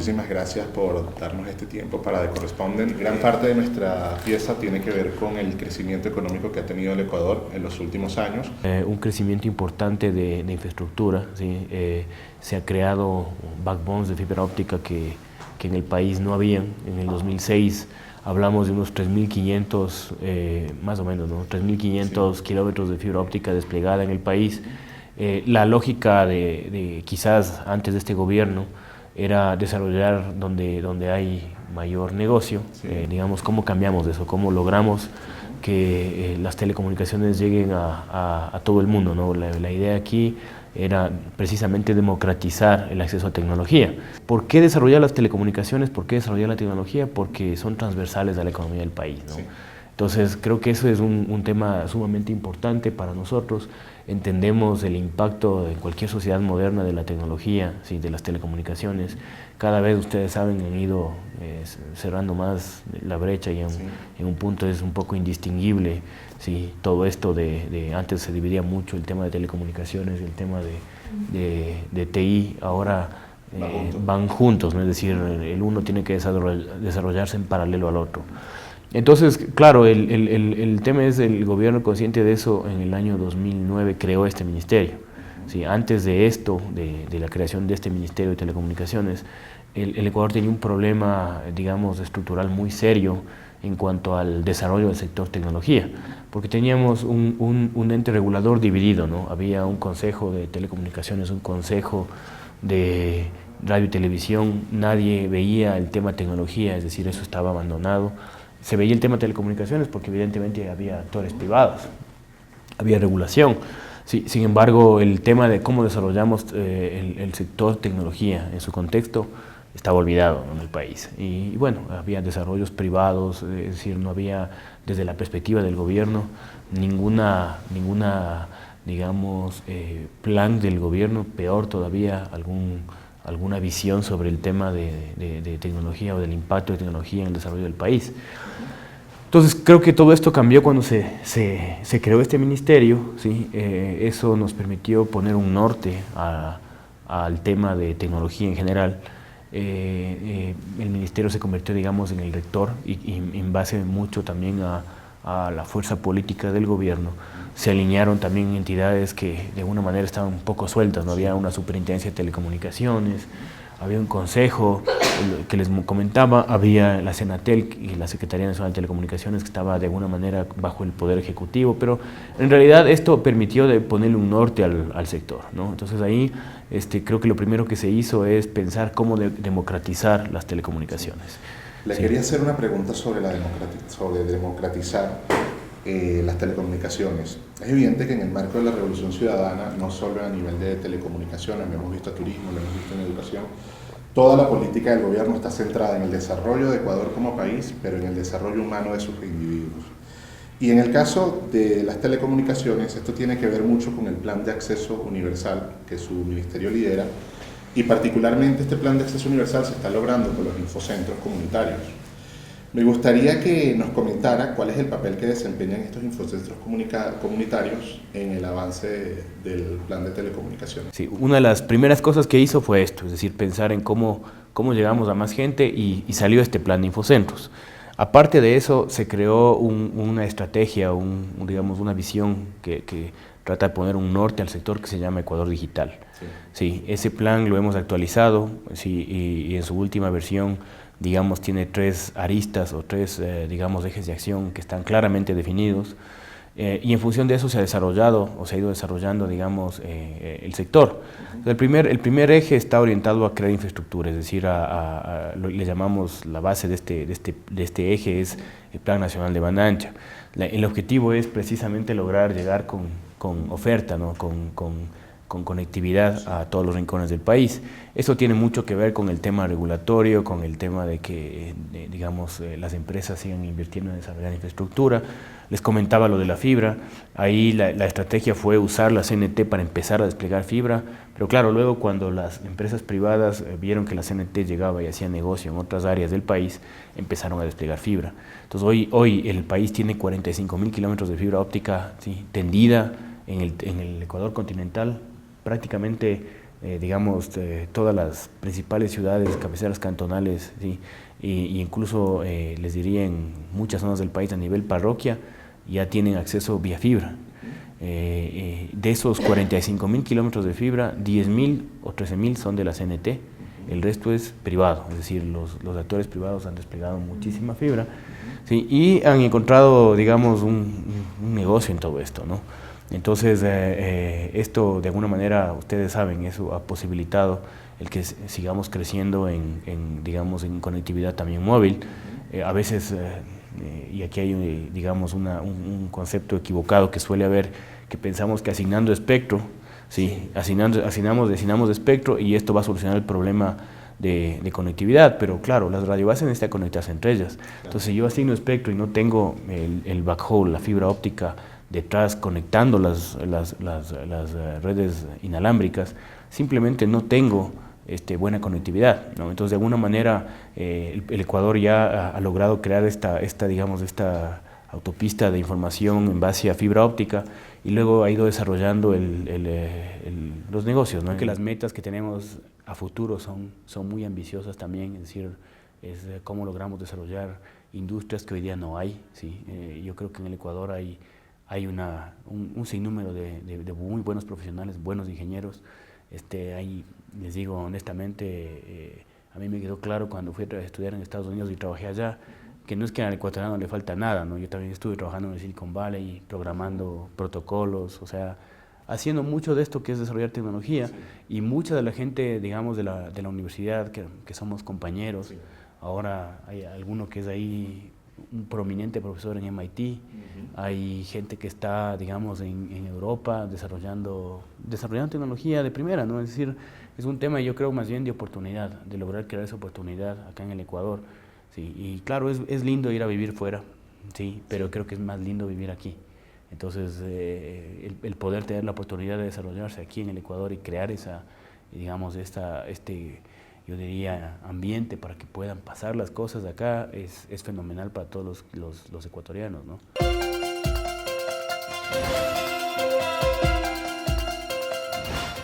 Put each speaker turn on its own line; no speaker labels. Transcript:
muchísimas gracias por darnos este tiempo para The Correspondent. Gran parte de nuestra pieza tiene que ver con el crecimiento económico que ha tenido el Ecuador en los últimos años.
Un crecimiento importante de infraestructura, ¿sí? Se ha creado backbones de fibra óptica que en el país no habían. En el 2006 hablamos de unos 3.500, más o menos, ¿no? 3.500 kilómetros de fibra óptica desplegada en el país. La lógica de quizás antes de este gobierno era desarrollar donde hay mayor negocio. Digamos, ¿cómo cambiamos eso? ¿Cómo logramos que las telecomunicaciones lleguen a todo el mundo, ¿no? La idea aquí era precisamente democratizar el acceso a tecnología. ¿Por qué desarrollar las telecomunicaciones? ¿Por qué desarrollar la tecnología? Porque son transversales a la economía del país, ¿no? Entonces creo que eso es un tema sumamente importante para nosotros. Entendemos el impacto en cualquier sociedad moderna de la tecnología, ¿sí? De las telecomunicaciones. Cada vez, ustedes saben, han ido cerrando más la brecha y en un punto es un poco indistinguible, ¿sí? Todo esto antes se dividía mucho el tema de telecomunicaciones y el tema de TI, ahora van juntos, ¿no? Es decir, el uno tiene que desarrollarse en paralelo al otro. Entonces, claro, el tema es el gobierno consciente de eso. En el año 2009 creó este ministerio. Sí, antes de esto, de la creación de este Ministerio de Telecomunicaciones, el Ecuador tenía un problema, digamos, estructural muy serio en cuanto al desarrollo del sector tecnología, porque teníamos un ente regulador dividido, ¿no? Había un consejo de telecomunicaciones, un consejo de radio y televisión, nadie veía el tema tecnología, es decir, eso estaba abandonado. Se veía el tema de telecomunicaciones porque evidentemente había actores privados, había regulación. Sí, sin embargo, el tema de cómo desarrollamos el sector tecnología en su contexto estaba olvidado en el país. Y bueno, había desarrollos privados, es decir, no había desde la perspectiva del gobierno ninguna digamos, plan del gobierno, peor todavía alguna visión sobre el tema de tecnología o del impacto de tecnología en el desarrollo del país. Entonces creo que todo esto cambió cuando se creó este ministerio, ¿sí? Eso nos permitió poner un norte al tema de tecnología en general. El ministerio se convirtió, digamos, en el rector y en base mucho también a la fuerza política del gobierno. Se alinearon también entidades que de alguna manera estaban un poco sueltas, ¿no? Había una superintendencia de telecomunicaciones, había un consejo que les comentaba, había la Senatel y la Secretaría Nacional de Telecomunicaciones que estaba de alguna manera bajo el Poder Ejecutivo, pero en realidad esto permitió ponerle un norte al sector, ¿no? Entonces ahí creo que lo primero que se hizo es pensar cómo democratizar las telecomunicaciones.
Le quería hacer una pregunta sobre democratizar las telecomunicaciones. Es evidente que en el marco de la Revolución Ciudadana, no solo a nivel de telecomunicaciones, lo hemos visto en turismo, lo hemos visto en educación, toda la política del gobierno está centrada en el desarrollo de Ecuador como país, pero en el desarrollo humano de sus individuos. Y en el caso de las telecomunicaciones, esto tiene que ver mucho con el plan de acceso universal que su ministerio lidera, y particularmente este plan de acceso universal se está logrando con los infocentros comunitarios. Me gustaría que nos comentara cuál es el papel que desempeñan estos infocentros comunitarios en el avance del plan de telecomunicaciones.
Sí, una de las primeras cosas que hizo fue esto, es decir, pensar en cómo llegamos a más gente y salió este plan de infocentros. Aparte de eso, se creó una estrategia, digamos, una visión que trata de poner un norte al sector que se llama Ecuador Digital. Sí, ese plan lo hemos actualizado, sí, y en su última versión, digamos, tiene 3 aristas o 3, digamos, ejes de acción que están claramente definidos, y en función de eso se ha desarrollado o se ha ido desarrollando, digamos, el sector. El primer eje está orientado a crear infraestructura, es decir, le llamamos la base de este eje es el Plan Nacional de Banda Ancha. El objetivo es precisamente lograr llegar con oferta, ¿no? con conectividad a todos los rincones del país. Eso tiene mucho que ver con el tema regulatorio, con el tema de que, digamos, las empresas sigan invirtiendo en desarrollar infraestructura. Les comentaba lo de la fibra, ahí la estrategia fue usar la CNT para empezar a desplegar fibra, pero claro, luego cuando las empresas privadas vieron que la CNT llegaba y hacía negocio en otras áreas del país, empezaron a desplegar fibra. Entonces hoy el país tiene 45.000 kilómetros de fibra óptica, ¿sí?, tendida en el Ecuador continental, prácticamente digamos, todas las principales ciudades, cabeceras cantonales, ¿sí? Y incluso les diría en muchas zonas del país a nivel parroquia ya tienen acceso vía fibra. De esos 45.000 kilómetros de fibra, 10.000 o 13.000 son de la CNT, el resto es privado, es decir, los actores privados han desplegado muchísima fibra, ¿sí? Y han encontrado, digamos, un negocio en todo esto, ¿no? Entonces, esto de alguna manera, ustedes saben, eso ha posibilitado el que sigamos creciendo digamos, en conectividad también móvil. A veces, y aquí hay, digamos, un concepto equivocado que suele haber, que pensamos que asignando espectro, sí, asignamos espectro y esto va a solucionar el problema de conectividad, pero claro, las radiobases necesitan conectarse entre ellas. Entonces, si yo asigno espectro y no tengo el backhaul, la fibra óptica detrás conectando las redes inalámbricas, simplemente no tengo buena conectividad, ¿no? Entonces, de alguna manera, el Ecuador ya ha logrado crear esta autopista de información en base a fibra óptica y luego ha ido desarrollando los negocios, ¿no? Que las metas que tenemos a futuro son muy ambiciosas también, es decir, es cómo logramos desarrollar industrias que hoy día no hay, ¿sí? Yo creo que en el Ecuador hay un sinnúmero de muy buenos profesionales, buenos ingenieros. Ahí les digo honestamente, a mí me quedó claro cuando fui a estudiar en Estados Unidos y trabajé allá, que no es que al ecuatoriano le falta nada, ¿no? Yo también estuve trabajando en el Silicon Valley, programando protocolos, o sea, haciendo mucho de esto que es desarrollar tecnología, sí. Y mucha de la gente, digamos, de la universidad, que somos compañeros, sí. Ahora hay alguno que es ahí un prominente profesor en MIT, hay gente que está, digamos, en Europa desarrollando tecnología de primera, ¿no? Es decir, es un tema, yo creo, más bien de oportunidad, de lograr crear esa oportunidad acá en el Ecuador, sí. Y claro, es lindo ir a vivir fuera, sí, pero creo que es más lindo vivir aquí. Entonces, el poder tener la oportunidad de desarrollarse aquí en el Ecuador y crear digamos, yo diría, ambiente para que puedan pasar las cosas de acá es fenomenal para todos los ecuatorianos, ¿no?